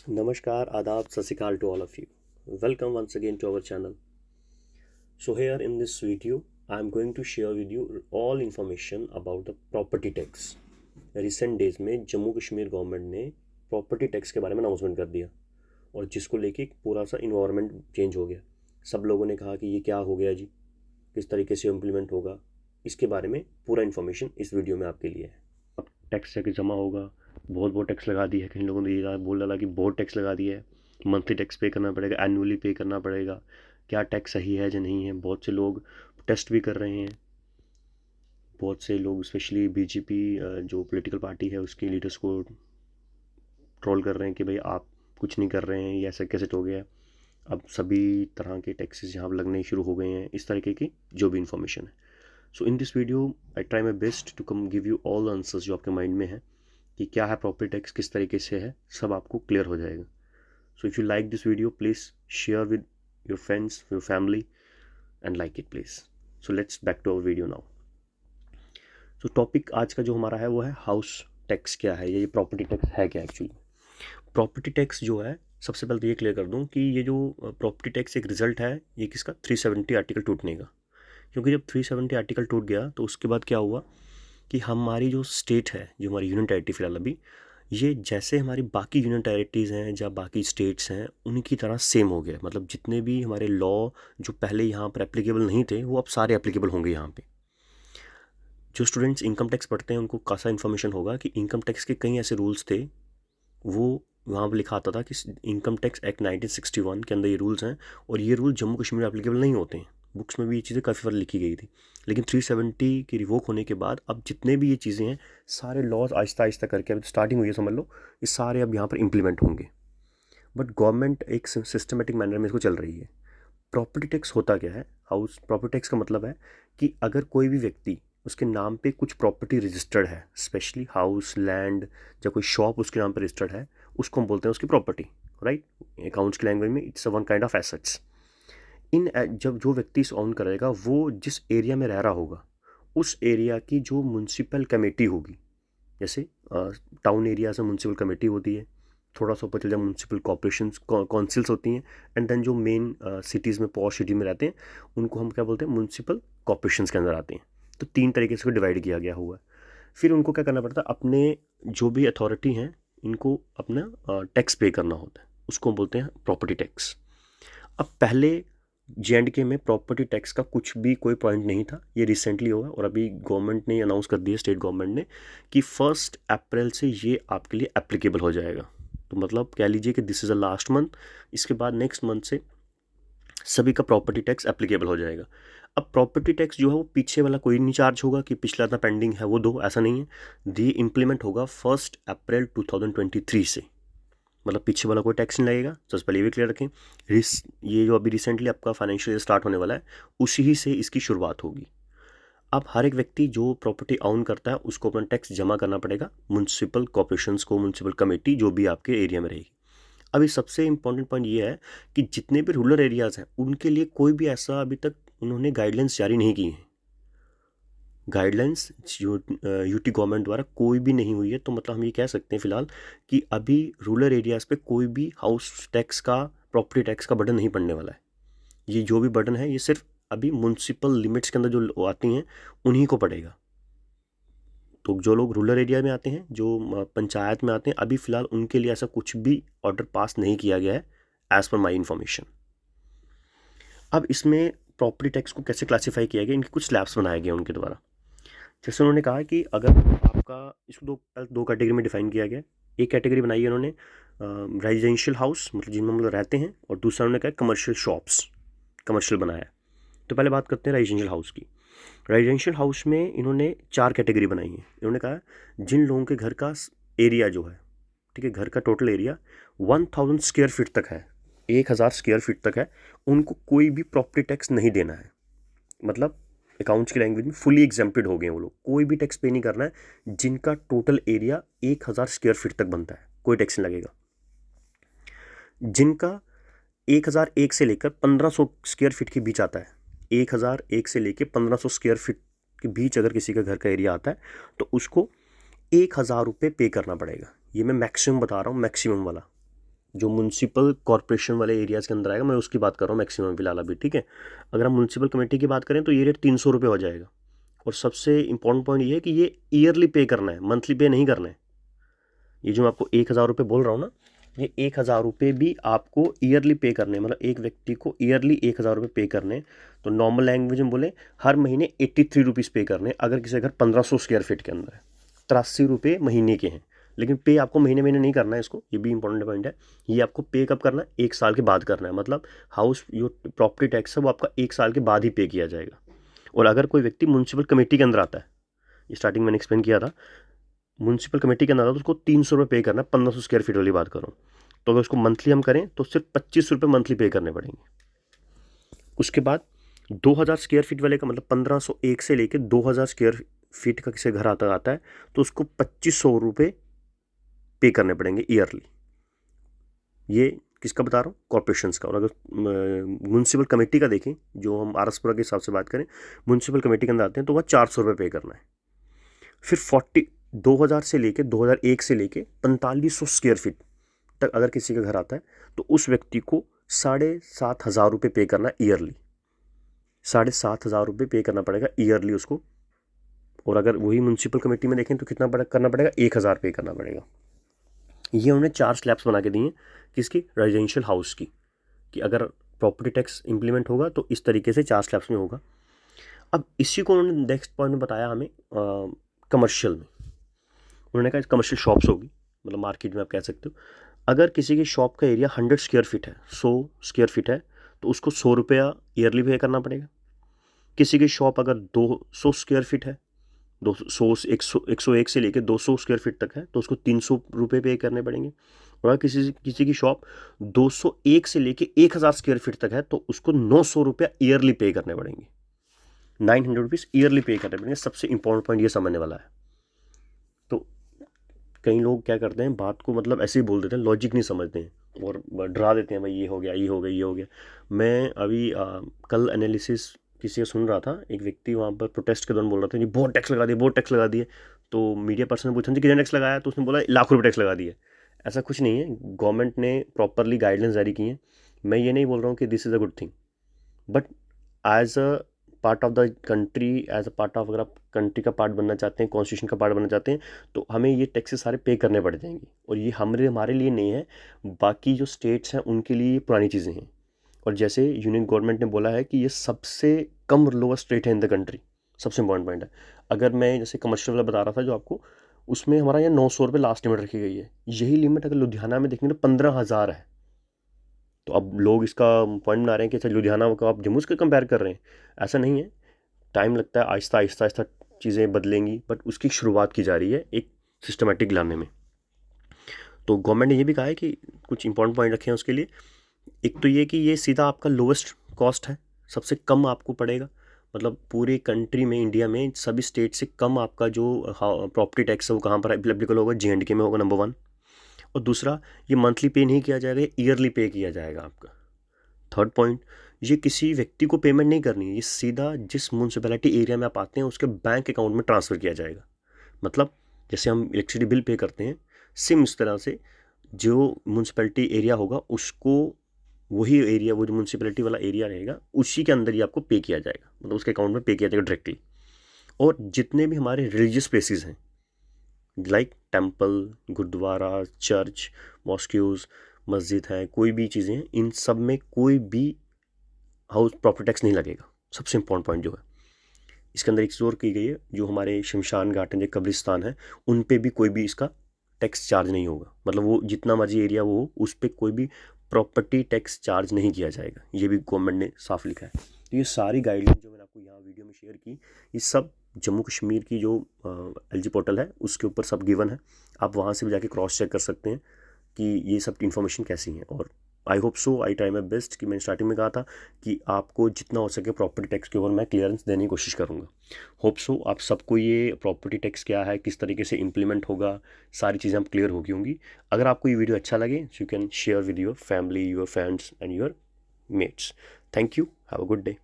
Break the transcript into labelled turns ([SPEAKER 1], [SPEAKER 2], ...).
[SPEAKER 1] Namaskar, Adab, Sasikal to all of you. Welcome once again to our channel. So here in this video, I am going to share with you all information about the property tax. Recent days में Jammu Kashmir government ने property tax के बारे में announcement कर दिया और जिसको लेके एक पूरा सा इन्वायरमेंट चेंज हो गया। सब लोगों ने कहा कि ये क्या हो गया जी, किस तरीके से इम्प्लीमेंट होगा, इसके बारे में पूरा इन्फॉर्मेशन इस वीडियो में आपके लिए है। अब टैक्स जाके जमा होगा, बहुत टैक्स लगा दी है, कई लोगों ने ये बोल डाला कि बहुत टैक्स लगा दिया है, मंथली टैक्स पे करना पड़ेगा, एनुअली पे करना पड़ेगा, क्या टैक्स सही है या नहीं है। बहुत से लोग टेस्ट भी कर रहे हैं, बहुत से लोग स्पेशली बीजेपी जो पॉलिटिकल पार्टी है उसके लीडर्स को ट्रोल कर रहे हैं कि भाई आप कुछ नहीं कर रहे हैं, ये ऐसा कैसे हो गया। अब सभी तरह के टैक्सेस यहाँ पर लगने शुरू हो गए हैं, इस तरीके की जो भी इंफॉर्मेशन है। So in this video I try my best to come give you all answers जो आपके माइंड में है कि क्या है प्रॉपर्टी टैक्स, किस तरीके से है, सब आपको क्लियर हो जाएगा। So if you like this video please share with your friends, your family and like it please. So let's back to our video now. So topic आज का जो हमारा है वो है हाउस टैक्स क्या है, ये प्रॉपर्टी टैक्स है क्या एक्चुअली। प्रॉपर्टी टैक्स जो है, सबसे पहले तो ये क्लियर कर दूं कि ये जो प्रॉपर्टी टैक्स एक रिजल्ट है ये किसका, 370 आर्टिकल टूटने का। क्योंकि जब 370 आर्टिकल टूट गया तो उसके बाद क्या हुआ कि हमारी जो स्टेट है, जो हमारी यूनियन टेरिटरी फिलहाल अभी, ये जैसे हमारी बाकी यूनियन टेरिटरीज़ हैं या बाकी स्टेट्स हैं उनकी तरह सेम हो गया। मतलब जितने भी हमारे लॉ जो पहले यहाँ पर एप्लीकेबल नहीं थे वो अब सारे एप्लीकेबल होंगे यहाँ पे। जो स्टूडेंट्स इनकम टैक्स पढ़ते हैं उनको खासा इन्फॉर्मेशन होगा कि इनकम टैक्स के कई ऐसे रूल्स थे, वो वहाँ पर लिखा आता था कि इनकम टैक्स एक्ट 1961 के अंदर ये रूल्स हैं और ये रूल जम्मू कश्मीर में एप्लीकेबल नहीं होते हैं। बुक्स में भी ये चीज़ें काफ़ी बार लिखी गई थी, लेकिन 370 की रिवोक होने के बाद अब जितने भी ये चीज़ें हैं सारे लॉज आहिस्ता आहिस्ता करके, अब स्टार्टिंग हुई है समझ लो, ये सारे अब यहाँ पर इम्प्लीमेंट होंगे। बट गवर्नमेंट एक सिस्टमेटिक मैनर में इसको चल रही है। प्रॉपर्टी टैक्स होता क्या है, हाउस प्रॉपर्टी टैक्स का मतलब है कि अगर कोई भी व्यक्ति उसके नाम पे कुछ प्रॉपर्टी रजिस्टर्ड है, स्पेशली हाउस, लैंड या कोई शॉप उसके नाम पे रजिस्टर्ड है, उसको हम बोलते हैं उसकी प्रॉपर्टी, राइट। अकाउंट्स की लैंग्वेज में it's one kind of assets. जब जो व्यक्ति इस ऑन करेगा वो जिस एरिया में रह रहा होगा उस एरिया की जो म्यूनसिपल कमेटी होगी, जैसे टाउन एरिया से म्यूनसिपल कमेटी होती है, थोड़ा सा ऊपर चल जाए म्यूनसिपल कॉर्पोरेशन काउंसिल्स होती हैं, एंड देन जो मेन सिटीज़ में पॉश सिटी में रहते हैं उनको हम क्या बोलते हैं, म्यूनसिपल कॉर्पोरेशन के अंदर आते हैं। तो 3 तरीके से डिवाइड किया गया हुआ है। फिर उनको क्या करना पड़ता है, अपने जो भी अथॉरिटी हैं इनको अपना टैक्स पे करना होता है, उसको बोलते हैं प्रॉपर्टी टैक्स। अब पहले J&K में प्रॉपर्टी टैक्स का कुछ भी कोई पॉइंट नहीं था, ये रिसेंटली हुआ और अभी गवर्नमेंट ने अनाउंस कर दिया, स्टेट गवर्नमेंट ने, कि 1 अप्रैल से ये आपके लिए एप्लीकेबल हो जाएगा। तो मतलब कह लीजिए कि this is a last month, इसके बाद नेक्स्ट मंथ से सभी का प्रॉपर्टी टैक्स एप्लीकेबल हो जाएगा। अब प्रॉपर्टी टैक्स जो है वो पीछे वाला कोई नहीं चार्ज होगा कि पिछला इतना पेंडिंग है वो दो, ऐसा नहीं है। ये इम्प्लीमेंट होगा 1 अप्रैल 2023 से, मतलब पीछे वाला कोई टैक्स नहीं लगेगा। सबसे पहले ये भी क्लियर रखें, ये जो अभी रिसेंटली आपका फाइनेंशियल स्टार्ट होने वाला है उसी ही से इसकी शुरुआत होगी। अब हर एक व्यक्ति जो प्रॉपर्टी ऑन करता है उसको अपना टैक्स जमा करना पड़ेगा म्यूनसिपल कॉर्पोरेशंस को, म्यूनसिपल कमेटी जो भी आपके एरिया में रहेगी। अभी सबसे इंपॉर्टेंट पॉइंट ये है कि जितने भी रूरल एरियाज़ हैं उनके लिए कोई भी ऐसा अभी तक उन्होंने गाइडलाइंस जारी नहीं की हैं। गाइडलाइंस यूटी गवर्नमेंट द्वारा कोई भी नहीं हुई है, तो मतलब हम ये कह सकते हैं फिलहाल कि अभी रूरल एरियाज़ पे कोई भी हाउस टैक्स का, प्रॉपर्टी टैक्स का बर्डन नहीं पड़ने वाला है। ये जो भी बर्डन है ये सिर्फ अभी म्यूनसिपल लिमिट्स के अंदर जो आती हैं उन्हीं को पड़ेगा। तो जो लोग रूरल एरिया में आते हैं, जो पंचायत में आते हैं, अभी फ़िलहाल उनके लिए ऐसा कुछ भी ऑर्डर पास नहीं किया गया है एज़ पर माई इन्फॉर्मेशन। अब इसमें प्रॉपर्टी टैक्स को कैसे क्लासीफाई किया गया, इनके कुछ स्लैब्स बनाए गए उनके द्वारा। जैसे उन्होंने कहा कि अगर आपका, इसको दो कैटेगरी में डिफाइन किया गया। एक कैटेगरी बनाई है उन्होंने रेजिडेंशियल हाउस, मतलब जिनमें मतलब रहते हैं, और दूसरा उन्होंने कहा कमर्शियल शॉप्स, कमर्शियल बनाया। तो पहले बात करते हैं रेजिडेंशियल हाउस की। रेजिडेंशियल हाउस में इन्होंने 4 कैटेगरी बनाई है। इन्होंने कहा जिन लोगों के घर का एरिया जो है, ठीक है, घर का टोटल एरिया 1000 स्क्वायर फीट तक है, 1000 स्क्वायर फीट तक है, उनको कोई भी प्रॉपर्टी टैक्स नहीं देना है। मतलब अकाउंट्स की लैंग्वेज में फुली एग्जेम्प्टेड हो गए वो लोग, कोई भी टैक्स पे नहीं करना है। जिनका टोटल एरिया 1000 स्क्वायर फीट तक बनता है कोई टैक्स नहीं लगेगा। जिनका 1001 से लेकर 1500 स्क्वायर फीट के बीच आता है, 1001 से लेकर 1500 स्क्वायर फीट के बीच अगर किसी का घर का एरिया आता है तो उसको 1000 रुपये पे करना पड़ेगा। ये मैं मैक्सिमम बता रहा हूँ, मैक्सिमम वाला, जो म्यूनसिपल कॉरपोरेशन वाले एरियाज़ के अंदर आएगा, मैं उसकी बात कर रहा हूँ मैक्सिमम फिलहाल अभी, ठीक है। अगर हम म्यूनसिपल कमेटी की बात करें तो ये रेट 300 रुपये हो जाएगा। और सबसे इंपॉर्टेंट पॉइंट ये है कि ये ईयरली पे करना है, मंथली पे नहीं करना है। ये जो मैं आपको 1000 रुपये बोल रहा हूँ ना, ये 1000 रुपये भी आपको ईयरली पे करने हैं, मतलब एक व्यक्ति को ईयरली 1000 रुपये पे करने हैं। तो नॉर्मल लैंग्वेज में बोले हर महीने 83 रुपीज़ पे करने हैं। अगर किसी घर 1500 स्क्वायर फीट के अंदर है, 83 रुपये महीने के हैं। लेकिन पे आपको महीने महीने नहीं करना है इसको, ये भी इंपॉर्टेंट पॉइंट है। ये आपको पे कब करना है, 1 साल के बाद करना है। मतलब हाउस जो प्रॉपर्टी टैक्स है वो आपका 1 साल के बाद ही पे किया जाएगा। और अगर कोई व्यक्ति म्यूनसिपल कमेटी के अंदर आता है, स्टार्टिंग मैंने एक्सप्लेन किया था, म्यूनसिपल कमेटी के अंदर आता है तो उसको 300 रुपये पे करना है। 1500 स्क्वायर फीट वाली बात करूँ तो अगर उसको मंथली हम करें तो सिर्फ 25 रुपये मंथली पे करने पड़ेंगे। उसके बाद 2000 स्क्वायर फीट वाले का मतलब 1501 से लेकर 2000 स्क्वायर फीट का किसी घर आता है तो उसको 2500 रुपये पे करने पड़ेंगे ईयरली। ये किसका बता रहा हूँ, कॉर्पोरेशंस का। और अगर म्यूनसिपल कमेटी का देखें, जो हम आरएसपुरा के हिसाब से बात करें, म्यूनसिपल कमेटी के अंदर आते हैं तो वह 400 रुपये पे करना है। फिर 2000 से लेके 2001 से लेके 4500 स्क्वायर फीट तक अगर किसी का घर आता है तो उस व्यक्ति को 7500 रुपये पे करना है ईयरली। 7500 रुपये पे करना पड़ेगा ईयरली उसको। और अगर वही म्यूनसिपल कमेटी में देखें तो कितना करना पड़ेगा, 1000 पे करना पड़ेगा। ये उन्होंने 4 स्लैब्स बना के दिए हैं किसकी, रेजिडेंशियल हाउस की, कि अगर प्रॉपर्टी टैक्स इंप्लीमेंट होगा तो इस तरीके से 4 स्लैब्स में होगा। अब इसी को उन्होंने नेक्स्ट पॉइंट में बताया हमें कमर्शियल में। उन्होंने कहा कमर्शियल शॉप्स होगी, मतलब मार्केट में आप कह सकते हो। अगर किसी की शॉप का एरिया 100 स्क्वायर फीट है, 100 स्क्वायर फीट है, तो उसको 100 रुपया ईयरली पे करना पड़ेगा। किसी की शॉप अगर 200 स्क्वायर फीट है, 101 से लेकर 200 स्क्वायर फीट तक है, तो उसको 300 रुपये पे करने पड़ेंगे। और अगर किसी की शॉप 201 से लेकर 1000 स्क्वायर फीट तक है तो उसको 900 रुपया ईयरली पे करने पड़ेंगे। 900 रुपीज़ ईयरली पे करने पड़ेंगे। सबसे इंपॉर्टेंट पॉइंट ये समझने वाला है। तो कई लोग क्या करते हैं, बात को मतलब ऐसे ही बोल देते हैं, लॉजिक नहीं समझते हैं और डरा देते हैं, भाई ये हो गया, ये हो गया, ये हो गया। मैं अभी कल एनालिसिस किसी का सुन रहा था, एक व्यक्ति वहाँ पर प्रोटेस्ट के दौरान बोल रहा था, जी बहुत टैक्स लगा दिए, बहुत टैक्स लगा दिए। तो मीडिया पर्सन ने पूछा जी कितने टैक्स लगाया, तो उसने बोला लाखों रुपये टैक्स लगा दिए। ऐसा कुछ नहीं है, गवर्नमेंट ने प्रॉपरली गाइडलाइंस जारी की हैं। मैं ये नहीं बोल रहा हूँ कि this is a good thing, but as a part of the country, as a part of, अगर आप कंट्री का पार्ट बनना चाहते हैं, कॉन्स्टिट्यूशन का पार्ट बनना चाहते हैं, तो हमें ये टैक्सेस सारे पे करने पड़ जाएंगे। और ये हमारे लिए नहीं है, बाकी जो स्टेट्स हैं उनके लिए पुरानी चीज़ें हैं। और जैसे यूनियन गवर्नमेंट ने बोला है कि ये सबसे कम लोएस्ट रेट है इन द कंट्री, सबसे इंपॉर्टेंट पॉइंट है। अगर मैं जैसे कमर्शियल वाला बता रहा था जो आपको, उसमें हमारा यहाँ 900 रुपये लास्ट लिमिट रखी गई है। यही लिमिट अगर लुधियाना में देखेंगे तो 15,000 है। तो अब लोग इसका पॉइंट बना रहे हैं कि अच्छा लुधियाना को आप जम्मू से कंपेयर कर रहे हैं। ऐसा नहीं है, टाइम लगता है, आहिस्ता आहिस्ता आहिस्ता चीज़ें बदलेंगी, बट उसकी शुरुआत की जा रही है एक सिस्टमेटिक लाने में। तो गवर्नमेंट ने ये भी कहा है कि कुछ इंपॉर्टेंट पॉइंट रखे हैं उसके लिए। एक तो ये कि ये सीधा आपका लोवेस्ट कॉस्ट है, सबसे कम आपको पड़ेगा, मतलब पूरे कंट्री में, इंडिया में सभी स्टेट से कम आपका जो प्रॉपर्टी टैक्स है वो कहाँ पर एप्लीकेबल होगा, JNK में होगा, नंबर 1। और दूसरा, ये मंथली पे नहीं किया जाएगा, ये ईयरली पे किया जाएगा आपका। थर्ड पॉइंट, ये किसी व्यक्ति को पेमेंट नहीं करनी है, ये सीधा जिस म्यूनसिपैलिटी एरिया में आप आते हैं उसके बैंक अकाउंट में ट्रांसफ़र किया जाएगा। मतलब जैसे हम इलेक्ट्रिसिटी बिल पे करते हैं, सेम इस तरह से जो म्यूनसिपैलिटी एरिया होगा उसको, वही एरिया, वो जो म्यूनसिपैलिटी वाला एरिया रहेगा उसी के अंदर ही आपको पे किया जाएगा, मतलब उसके अकाउंट में पे किया जाएगा डायरेक्टली। और जितने भी हमारे रिलीजियस प्लेसेस हैं, लाइक टेम्पल, गुरुद्वारा, चर्च, मॉस्क्यूज़, मस्जिद है, कोई भी चीज़ें हैं, इन सब में कोई भी हाउस प्रॉपर्टी टैक्स नहीं लगेगा। सबसे इंपॉर्टेंट पॉइंट जो है इसके अंदर एक चीज़ और की गई है, जो हमारे शमशान घाट हैं, जो कब्रिस्तान है, उन पे भी कोई भी इसका टैक्स चार्ज नहीं होगा। मतलब वो जितना मर्जी एरिया वो हो, उस पर कोई भी प्रॉपर्टी टैक्स चार्ज नहीं किया जाएगा। ये भी गवर्नमेंट ने साफ लिखा है। तो ये सारी गाइडलाइन जो मैंने आपको यहाँ वीडियो में शेयर की, ये सब जम्मू कश्मीर की जो LG पोर्टल है उसके ऊपर सब गिवन है। आप वहाँ से भी जाके क्रॉस चेक कर सकते हैं कि ये सब इन्फॉर्मेशन कैसी है। और I hope so, I try my best, कि मैंने स्टार्टिंग में कहा था कि आपको जितना हो सके प्रॉपर्टी टैक्स के ऊपर मैं क्लियरेंस देने की कोशिश करूँगा। होप सो आप सबको ये प्रॉपर्टी टैक्स क्या है, किस तरीके से इम्प्लीमेंट होगा, सारी चीज़ें आप क्लियर होगी होंगी। अगर आपको ये वीडियो अच्छा लगे, you can share with your family, your friends and your mates. Thank you, have a good day.